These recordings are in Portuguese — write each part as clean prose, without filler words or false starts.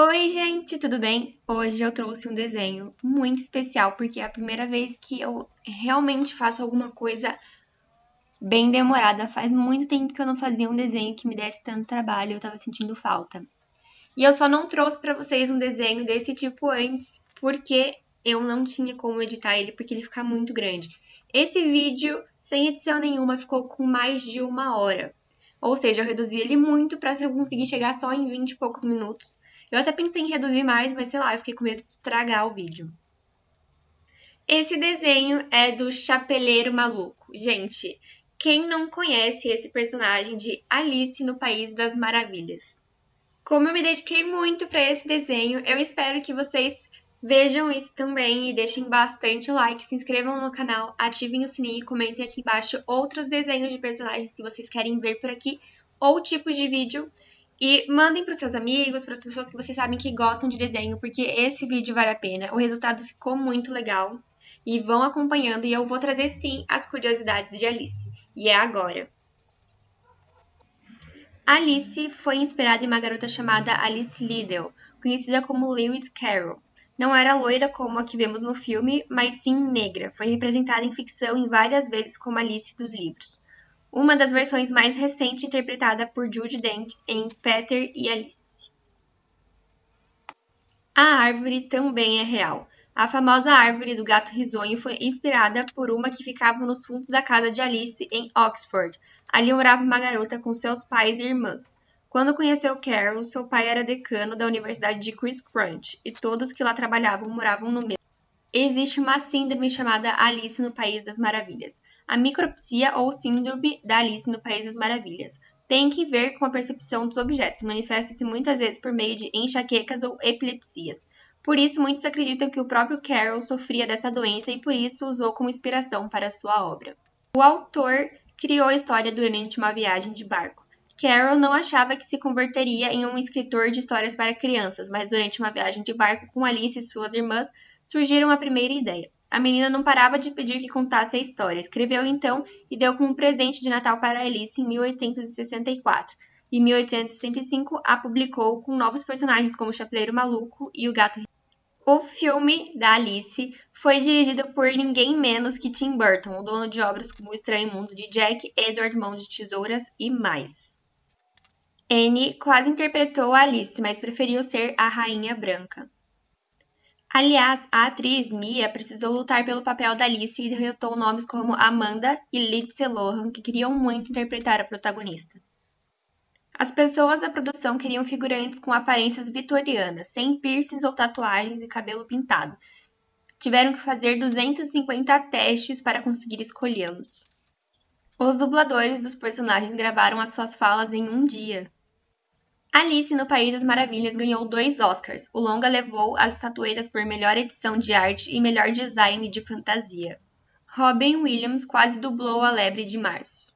Oi, gente, tudo bem? Hoje eu trouxe um desenho muito especial porque é a primeira vez que eu realmente faço alguma coisa bem demorada. Faz muito tempo que eu não fazia um desenho que me desse tanto trabalho, eu tava sentindo falta. E eu só não trouxe pra vocês um desenho desse tipo antes porque eu não tinha como editar ele porque ele fica muito grande. Esse vídeo, sem edição nenhuma, ficou com mais de 1 hora. Ou seja, eu reduzi ele muito pra eu conseguir chegar só em 20 e poucos minutos. Eu até pensei em reduzir mais, mas sei lá, eu fiquei com medo de estragar o vídeo. Esse desenho é do Chapeleiro Maluco. Gente, quem não conhece esse personagem de Alice no País das Maravilhas? Como eu me dediquei muito para esse desenho, eu espero que vocês vejam isso também e deixem bastante like, se inscrevam no canal, ativem o sininho e comentem aqui embaixo outros desenhos de personagens que vocês querem ver por aqui ou tipos de vídeo. E mandem para os seus amigos, para as pessoas que vocês sabem que gostam de desenho, porque esse vídeo vale a pena. O resultado ficou muito legal. E vão acompanhando e eu vou trazer sim as curiosidades de Alice. E é agora. Alice foi inspirada em uma garota chamada Alice Liddell, conhecida como Lewis Carroll. Não era loira como a que vemos no filme, mas sim negra. Foi representada em ficção em várias vezes como Alice dos livros. Uma das versões mais recentes interpretada por Judi Dench em Peter e Alice. A árvore também é real. A famosa árvore do gato risonho foi inspirada por uma que ficava nos fundos da casa de Alice em Oxford. Ali morava uma garota com seus pais e irmãs. Quando conheceu Carol, seu pai era decano da Universidade de Christ Church e todos que lá trabalhavam moravam no mesmo. Existe uma síndrome chamada Alice no País das Maravilhas. A micropsia ou síndrome da Alice no País das Maravilhas tem que ver com a percepção dos objetos. Manifesta-se muitas vezes por meio de enxaquecas ou epilepsias. Por isso, muitos acreditam que o próprio Carroll sofria dessa doença e por isso usou como inspiração para sua obra. O autor criou a história durante uma viagem de barco. Carroll não achava que se converteria em um escritor de histórias para crianças, mas durante uma viagem de barco com Alice e suas irmãs, surgiram a primeira ideia. A menina não parava de pedir que contasse a história. Escreveu então e deu como presente de Natal para Alice em 1864. Em 1865, a publicou com novos personagens como o Chapeleiro Maluco e o Gato. O filme da Alice foi dirigido por ninguém menos que Tim Burton, o dono de obras como O Estranho Mundo de Jack, Edward Mão de Tesouras e mais. Anne quase interpretou a Alice, mas preferiu ser a Rainha Branca. Aliás, a atriz Mia precisou lutar pelo papel da Alice e derrotou nomes como Amanda e Lindsay Lohan, que queriam muito interpretar a protagonista. As pessoas da produção queriam figurantes com aparências vitorianas, sem piercings ou tatuagens e cabelo pintado. Tiveram que fazer 250 testes para conseguir escolhê-los. Os dubladores dos personagens gravaram as suas falas em um dia. Alice no País das Maravilhas ganhou 2 Oscars. O longa levou as estatuetas por melhor edição de arte e melhor design de fantasia. Robin Williams quase dublou a Lebre de Março.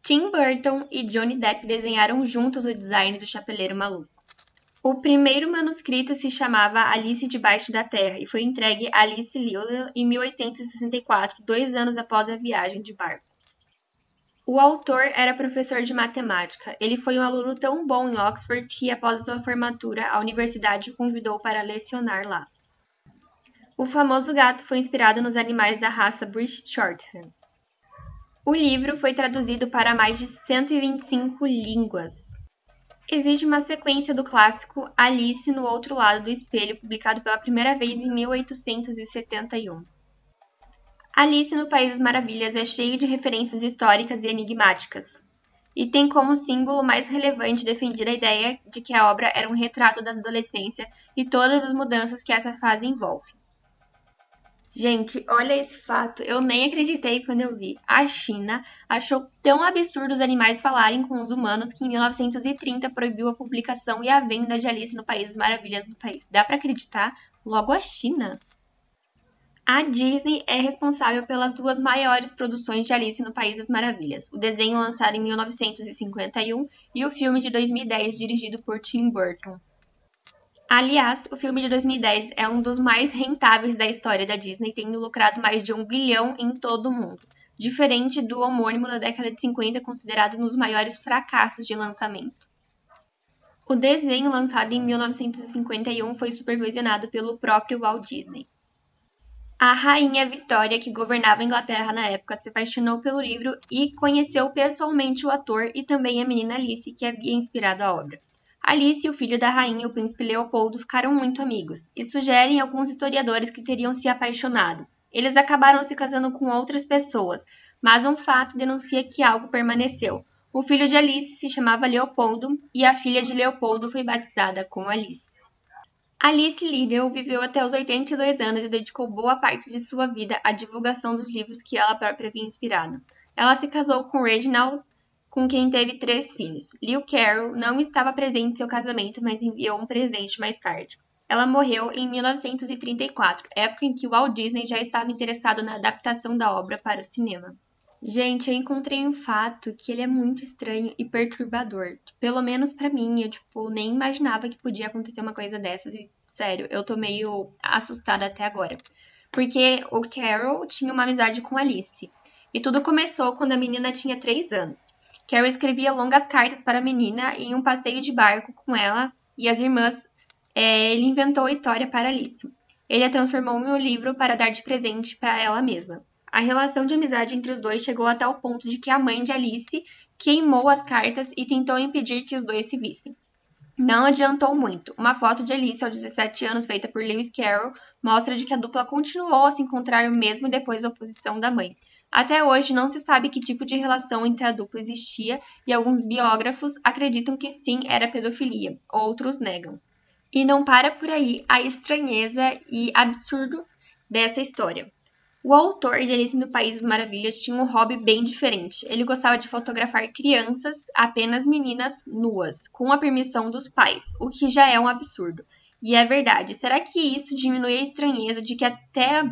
Tim Burton e Johnny Depp desenharam juntos o design do Chapeleiro Maluco. O primeiro manuscrito se chamava Alice Debaixo da Terra e foi entregue a Alice Liddell em 1864, 2 anos após a viagem de barco. O autor era professor de matemática. Ele foi um aluno tão bom em Oxford que, após sua formatura, a universidade o convidou para lecionar lá. O famoso gato foi inspirado nos animais da raça British Shorthair. O livro foi traduzido para mais de 125 línguas. Existe uma sequência do clássico Alice no Outro Lado do Espelho, publicado pela primeira vez em 1871. Alice no País das Maravilhas é cheio de referências históricas e enigmáticas, e tem como símbolo mais relevante defender a ideia de que a obra era um retrato da adolescência e todas as mudanças que essa fase envolve. Gente, olha esse fato, eu nem acreditei quando eu vi. A China achou tão absurdo os animais falarem com os humanos que em 1930 proibiu a publicação e a venda de Alice no País das Maravilhas no país. Dá pra acreditar? Logo a China. A Disney é responsável pelas 2 maiores produções de Alice no País das Maravilhas, o desenho lançado em 1951 e o filme de 2010 dirigido por Tim Burton. Aliás, o filme de 2010 é um dos mais rentáveis da história da Disney, tendo lucrado mais de 1 bilhão em todo o mundo, diferente do homônimo da década de 50, considerado um dos maiores fracassos de lançamento. O desenho, lançado em 1951, foi supervisionado pelo próprio Walt Disney. A rainha Victoria, que governava a Inglaterra na época, se apaixonou pelo livro e conheceu pessoalmente o ator e também a menina Alice, que havia inspirado a obra. Alice e o filho da rainha, o príncipe Leopoldo, ficaram muito amigos, e sugerem alguns historiadores que teriam se apaixonado. Eles acabaram se casando com outras pessoas, mas um fato denuncia que algo permaneceu. O filho de Alice se chamava Leopoldo e a filha de Leopoldo foi batizada como Alice. Alice Liddell viveu até os 82 anos e dedicou boa parte de sua vida à divulgação dos livros que ela própria havia inspirado. Ela se casou com Reginald, com quem teve 3 filhos. Lewis Carroll não estava presente em seu casamento, mas enviou um presente mais tarde. Ela morreu em 1934, época em que Walt Disney já estava interessado na adaptação da obra para o cinema. Gente, eu encontrei um fato que ele é muito estranho e perturbador. Pelo menos pra mim, eu nem imaginava que podia acontecer uma coisa dessas. E, sério, eu tô meio assustada até agora. Porque o Carol tinha uma amizade com Alice. E tudo começou quando a menina tinha 3 anos. Carol escrevia longas cartas para a menina em um passeio de barco com ela e as irmãs. Ele inventou a história para Alice. Ele a transformou em um livro para dar de presente para ela mesma. A relação de amizade entre os dois chegou até o ponto de que a mãe de Alice queimou as cartas e tentou impedir que os dois se vissem. Não adiantou muito. Uma foto de Alice aos 17 anos, feita por Lewis Carroll, mostra de que a dupla continuou a se encontrar mesmo depois da oposição da mãe. Até hoje não se sabe que tipo de relação entre a dupla existia e alguns biógrafos acreditam que sim, era pedofilia, outros negam. E não para por aí a estranheza e absurdo dessa história. O autor de Alice no País das Maravilhas tinha um hobby bem diferente. Ele gostava de fotografar crianças, apenas meninas nuas, com a permissão dos pais, o que já é um absurdo. E é verdade. Será que isso diminui a estranheza de que até,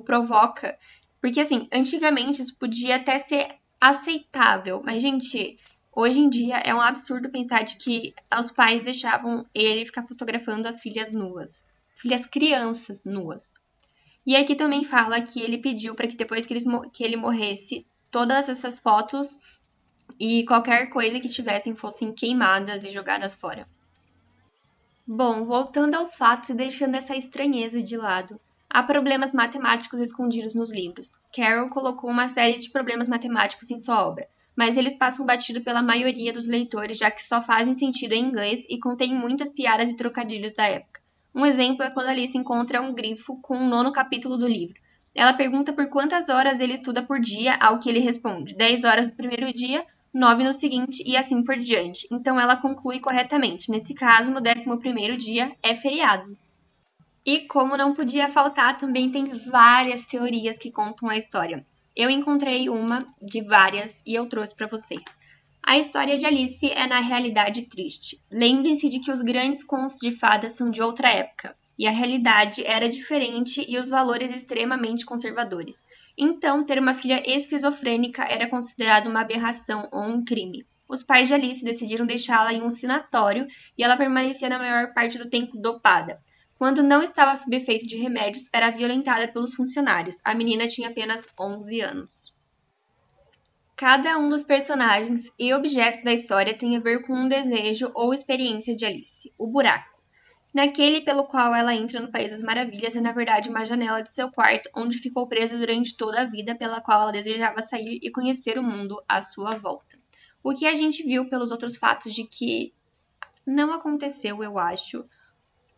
provoca? Porque, assim, antigamente isso podia até ser aceitável, mas, gente, hoje em dia é um absurdo pensar de que os pais deixavam ele ficar fotografando as filhas nuas. Filhas crianças nuas. E aqui também fala que ele pediu para que depois que ele morresse, todas essas fotos e qualquer coisa que tivessem fossem queimadas e jogadas fora. Bom, voltando aos fatos e deixando essa estranheza de lado, há problemas matemáticos escondidos nos livros. Carroll colocou uma série de problemas matemáticos em sua obra, mas eles passam batido pela maioria dos leitores, já que só fazem sentido em inglês e contêm muitas piadas e trocadilhos da época. Um exemplo é quando Alice encontra um grifo com o 9º capítulo do livro. Ela pergunta por quantas horas ele estuda por dia, ao que ele responde 10 horas no primeiro dia, 9 no seguinte e assim por diante. Então ela conclui corretamente. Nesse caso, no 11º dia é feriado. E como não podia faltar, também tem várias teorias que contam a história. Eu encontrei uma de várias e eu trouxe para vocês. A história de Alice é, na realidade, triste. Lembrem-se de que os grandes contos de fadas são de outra época, e a realidade era diferente e os valores extremamente conservadores. Então, ter uma filha esquizofrênica era considerado uma aberração ou um crime. Os pais de Alice decidiram deixá-la em um sanatório e ela permanecia na maior parte do tempo dopada. Quando não estava sob efeito de remédios, era violentada pelos funcionários. A menina tinha apenas 11 anos. Cada um dos personagens e objetos da história tem a ver com um desejo ou experiência de Alice, o buraco. Naquele pelo qual ela entra no País das Maravilhas é na verdade uma janela de seu quarto, onde ficou presa durante toda a vida, pela qual ela desejava sair e conhecer o mundo à sua volta. O que a gente viu pelos outros fatos de que não aconteceu, eu acho.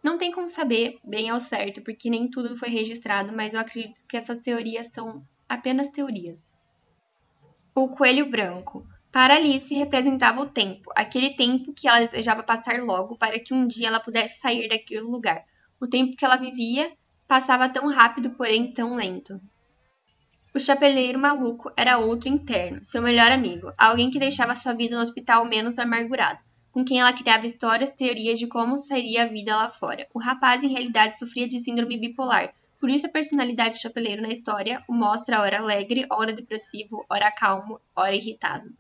Não tem como saber bem ao certo, porque nem tudo foi registrado, mas eu acredito que essas teorias são apenas teorias. O coelho branco. Para Alice representava o tempo, aquele tempo que ela desejava passar logo para que um dia ela pudesse sair daquele lugar. O tempo que ela vivia passava tão rápido, porém tão lento. O chapeleiro maluco era outro interno, seu melhor amigo, alguém que deixava sua vida no hospital menos amargurada, com quem ela criava histórias, teorias de como seria a vida lá fora. O rapaz, em realidade, sofria de síndrome bipolar. Por isso a personalidade do chapeleiro na história o mostra ora alegre, ora depressivo, ora calmo, ora irritado.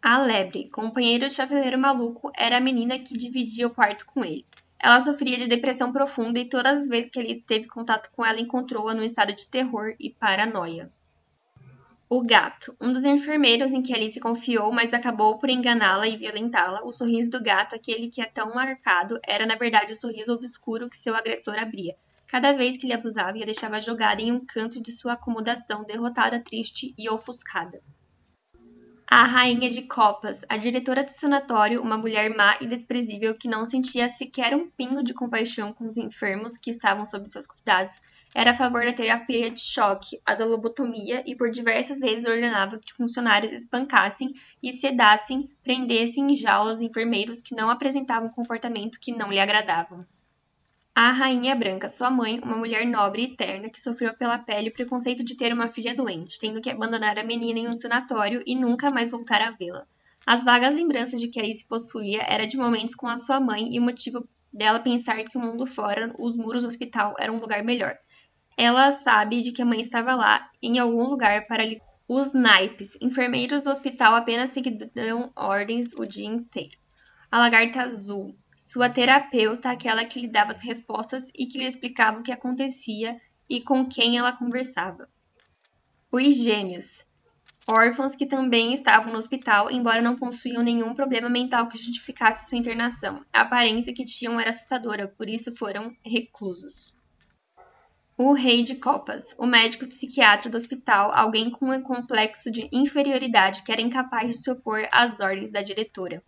A Lebre, companheira do chapeleiro maluco, era a menina que dividia o quarto com ele. Ela sofria de depressão profunda e todas as vezes que Alice teve contato com ela encontrou-a num estado de terror e paranoia. O gato. Um dos enfermeiros em que Alice confiou, mas acabou por enganá-la e violentá-la. O sorriso do gato, aquele que é tão marcado, era na verdade o sorriso obscuro que seu agressor abria. Cada vez que ele abusava e a deixava jogada em um canto de sua acomodação, derrotada, triste e ofuscada. A rainha de copas, a diretora do sanatório, uma mulher má e desprezível que não sentia sequer um pingo de compaixão com os enfermos que estavam sob seus cuidados, era a favor da terapia de choque, a da lobotomia, e por diversas vezes ordenava que funcionários espancassem e sedassem, prendessem em jaulas enfermeiros que não apresentavam comportamento que não lhe agradavam. A Rainha Branca, sua mãe, uma mulher nobre e terna que sofreu pela pele o preconceito de ter uma filha doente, tendo que abandonar a menina em um sanatório e nunca mais voltar a vê-la. As vagas lembranças de que Alice possuía era de momentos com a sua mãe e o motivo dela pensar que o mundo fora, os muros do hospital, era um lugar melhor. Ela sabe de que a mãe estava lá, em algum lugar, para lhe... Os naipes, enfermeiros do hospital apenas seguiam ordens o dia inteiro. A lagarta azul, sua terapeuta, aquela que lhe dava as respostas e que lhe explicava o que acontecia e com quem ela conversava. Os gêmeos, órfãos que também estavam no hospital, embora não possuíam nenhum problema mental que justificasse sua internação. A aparência que tinham era assustadora, por isso foram reclusos. O rei de copas, o médico psiquiatra do hospital, alguém com um complexo de inferioridade que era incapaz de se opor às ordens da diretora.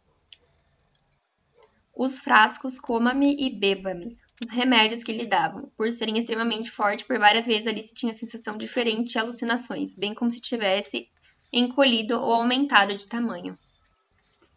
Os frascos coma-me e beba-me, os remédios que lhe davam. Por serem extremamente fortes, por várias vezes Alice tinha sensação diferente e alucinações, bem como se tivesse encolhido ou aumentado de tamanho.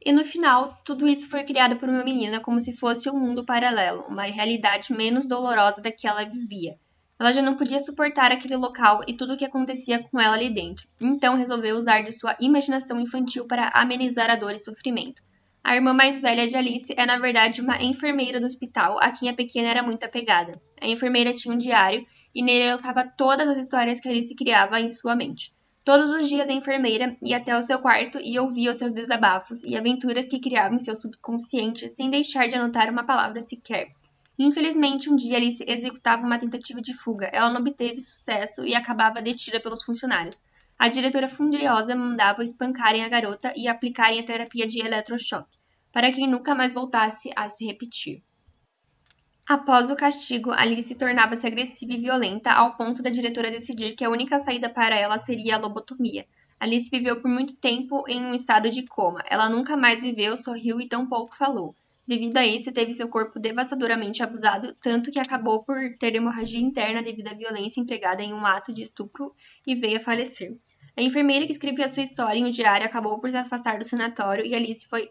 E no final, tudo isso foi criado por uma menina como se fosse um mundo paralelo, uma realidade menos dolorosa da que ela vivia. Ela já não podia suportar aquele local e tudo o que acontecia com ela ali dentro. Então resolveu usar de sua imaginação infantil para amenizar a dor e sofrimento. A irmã mais velha de Alice é, na verdade, uma enfermeira do hospital, a quem a pequena era muito apegada. A enfermeira tinha um diário e nele anotava todas as histórias que Alice criava em sua mente. Todos os dias a enfermeira ia até o seu quarto e ouvia os seus desabafos e aventuras que criava em seu subconsciente, sem deixar de anotar uma palavra sequer. Infelizmente, um dia Alice executava uma tentativa de fuga. Ela não obteve sucesso e acabava detida pelos funcionários. A diretora furiosa mandava espancarem a garota e aplicarem a terapia de eletrochoque, para que nunca mais voltasse a se repetir. Após o castigo, Alice tornava-se agressiva e violenta, ao ponto da diretora decidir que a única saída para ela seria a lobotomia. Alice viveu por muito tempo em um estado de coma. Ela nunca mais viveu, sorriu e tampouco falou. Devido a isso, teve seu corpo devastadoramente abusado, tanto que acabou por ter hemorragia interna devido à violência empregada em um ato de estupro e veio a falecer. A enfermeira que escrevia sua história em um diário acabou por se afastar do sanatório e Alice foi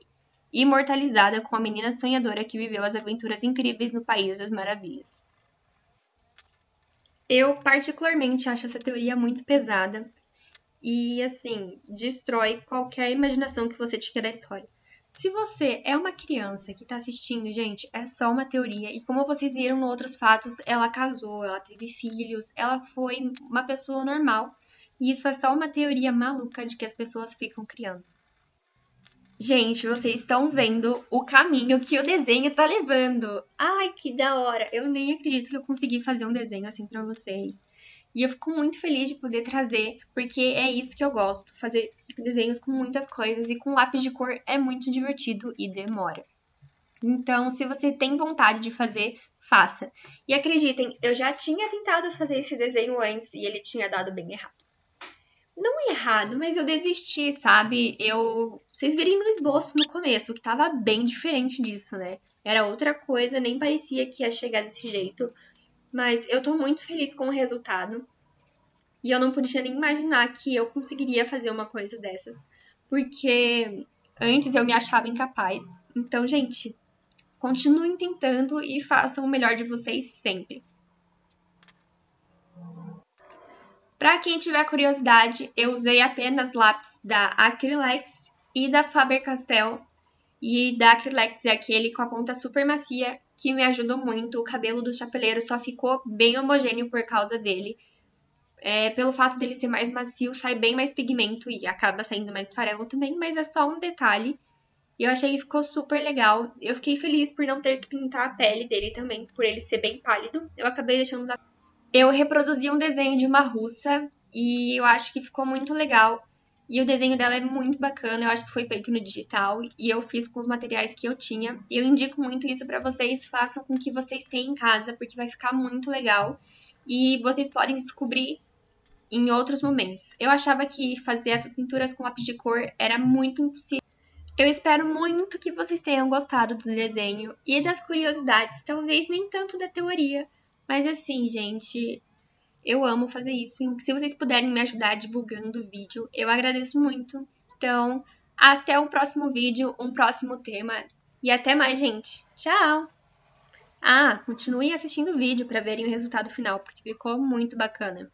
imortalizada com a menina sonhadora que viveu as aventuras incríveis no País das Maravilhas. Eu particularmente acho essa teoria muito pesada e, assim, destrói qualquer imaginação que você tinha da história. Se você é uma criança que tá assistindo, gente, é só uma teoria. E como vocês viram em outros fatos, ela casou, ela teve filhos, ela foi uma pessoa normal. E isso é só uma teoria maluca de que as pessoas ficam criando. Gente, vocês estão vendo o caminho que o desenho tá levando. Ai, que da hora! Eu nem acredito que eu consegui fazer um desenho assim pra vocês. E eu fico muito feliz de poder trazer, porque é isso que eu gosto, fazer desenhos com muitas coisas e com lápis de cor é muito divertido e demora. Então, se você tem vontade de fazer, faça. E acreditem, eu já tinha tentado fazer esse desenho antes e ele tinha dado bem errado. Não errado, mas eu desisti, sabe? Vocês viram no esboço no começo, que tava bem diferente disso, né? Era outra coisa, nem parecia que ia chegar desse jeito. Mas eu tô muito feliz com o resultado. E eu não podia nem imaginar que eu conseguiria fazer uma coisa dessas. Porque antes eu me achava incapaz. Então, gente, continuem tentando e façam o melhor de vocês sempre. Para quem tiver curiosidade, eu usei apenas lápis da Acrylex e da Faber-Castell. E da Acrylex é aquele com a ponta super macia, que me ajudou muito. O cabelo do chapeleiro só ficou bem homogêneo por causa dele. Pelo fato dele ser mais macio, sai bem mais pigmento e acaba saindo mais farelo também, mas é só um detalhe. E eu achei que ficou super legal. Eu fiquei feliz por não ter que pintar a pele dele também, por ele ser bem pálido. Eu acabei deixando... Eu reproduzi um desenho de uma russa e eu acho que ficou muito legal. E o desenho dela é muito bacana, eu acho que foi feito no digital e eu fiz com os materiais que eu tinha. E eu indico muito isso pra vocês, façam com que vocês tenham em casa, porque vai ficar muito legal. E vocês podem descobrir em outros momentos. Eu achava que fazer essas pinturas com lápis de cor era muito impossível. Eu espero muito que vocês tenham gostado do desenho e das curiosidades, talvez nem tanto da teoria, mas assim, gente, eu amo fazer isso. Se vocês puderem me ajudar divulgando o vídeo, eu agradeço muito. Então, até o próximo vídeo, um próximo tema e até mais, gente. Tchau! Ah, continuem assistindo o vídeo para verem o resultado final, porque ficou muito bacana.